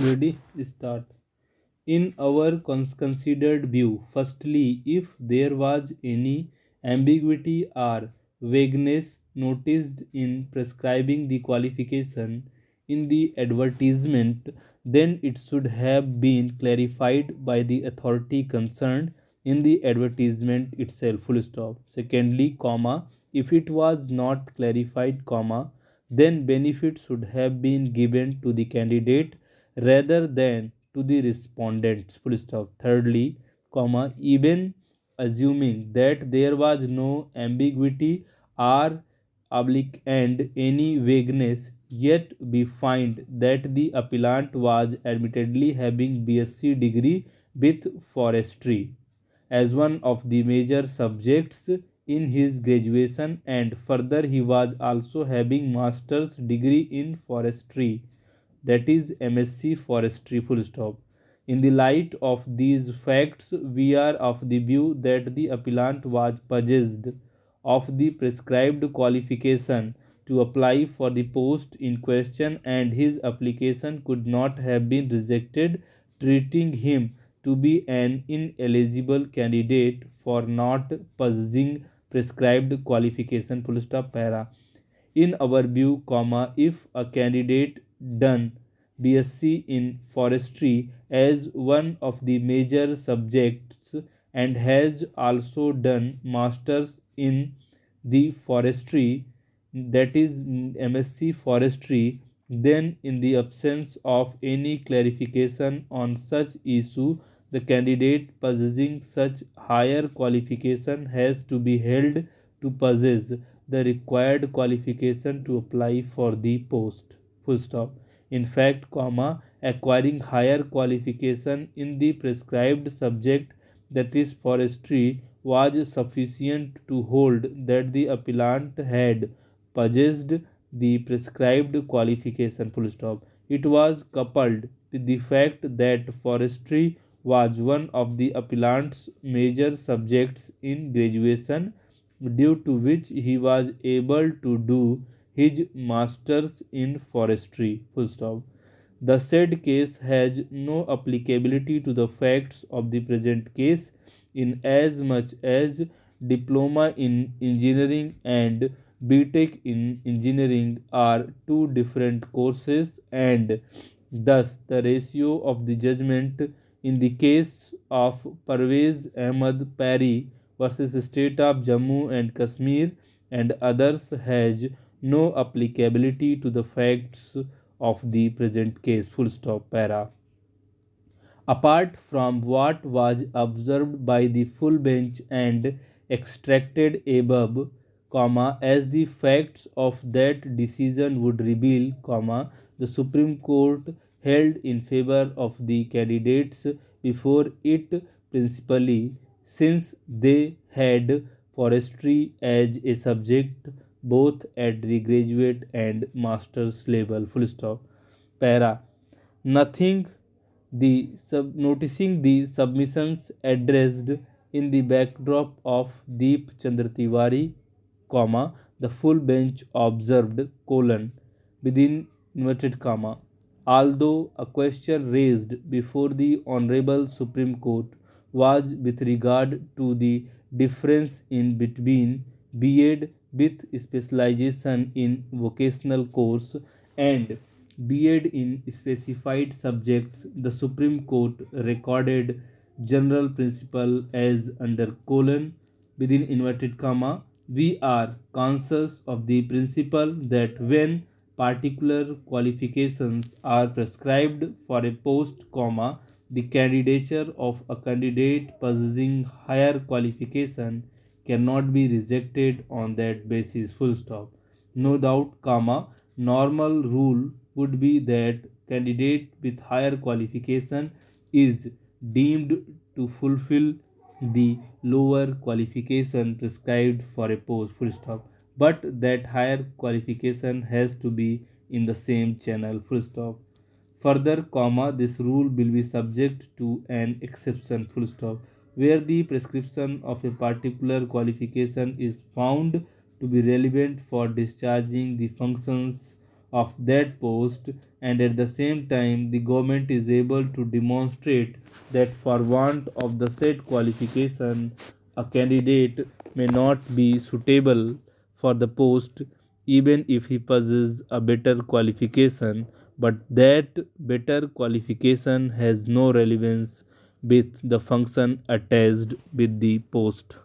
Ready? Start. In our considered view, firstly, if there was any ambiguity or vagueness noticed in prescribing the qualification in the advertisement, then it should have been clarified by the authority concerned in the advertisement itself. Full stop. Secondly, comma, if it was not clarified, comma, then benefit should have been given to the candidate rather than to the respondents. Full stop. Thirdly, comma, even assuming that there was no ambiguity or oblique and any vagueness, yet we find that the appellant was admittedly having BSc degree with forestry as one of the major subjects in his graduation, and further he was also having master's degree in forestry, that is MSc Forestry. Full stop. In the light of these facts, we are of the view that the appellant was possessed of the prescribed qualification to apply for the post in question, and his application could not have been rejected, treating him to be an ineligible candidate for not possessing prescribed qualification. Full stop. Para. In our view, comma, if a candidate done BSc in forestry as one of the major subjects and has also done masters in the forestry, that is MSc forestry, then in the absence of any clarification on such issue, the candidate possessing such higher qualification has to be held to possess the required qualification to apply for the post. Full stop. In fact, comma, acquiring higher qualification in the prescribed subject, that is forestry, was sufficient to hold that the appellant had possessed the prescribed qualification. Full stop. It was coupled with the fact that forestry was one of the appellant's major subjects in graduation, due to which he was able to do his masters in forestry. Full stop. The said case has no applicability to the facts of the present case, in as much as diploma in engineering and BTech in engineering are two different courses, and thus the ratio of the judgment in the case of Parvez Ahmad Pari versus State of Jammu and Kashmir and others has no applicability to the facts of the present case. Full stop. Para. Apart from what was observed by the full bench and extracted above, comma, as the facts of that decision would reveal, comma, the Supreme Court held in favor of the candidates before it, principally since they had forestry as a subject both at the graduate and master's level. Full stop. Para. Nothing noticing the submissions addressed in the backdrop of Deep Chandra Tiwari, comma, the full bench observed, colon, within inverted comma, although a question raised before the Honorable Supreme Court was with regard to the difference in between B.Ed with specialization in vocational course and B.Ed in specified subjects, the Supreme Court recorded general principle as under colon within inverted comma. We are conscious of the principle that when particular qualifications are prescribed for a post, comma, the candidature of a candidate possessing higher qualification cannot be rejected on that basis. Full stop. No doubt, comma, normal rule would be that candidate with higher qualification is deemed to fulfill the lower qualification prescribed for a post. Full stop. But that higher qualification has to be in the same channel. Full stop. Further, comma, this rule will be subject to an exception, full stop, where the prescription of a particular qualification is found to be relevant for discharging the functions of that post, and at the same time the government is able to demonstrate that for want of the said qualification a candidate may not be suitable for the post even if he possesses a better qualification, but that better qualification has no relevance with the function attached with the post.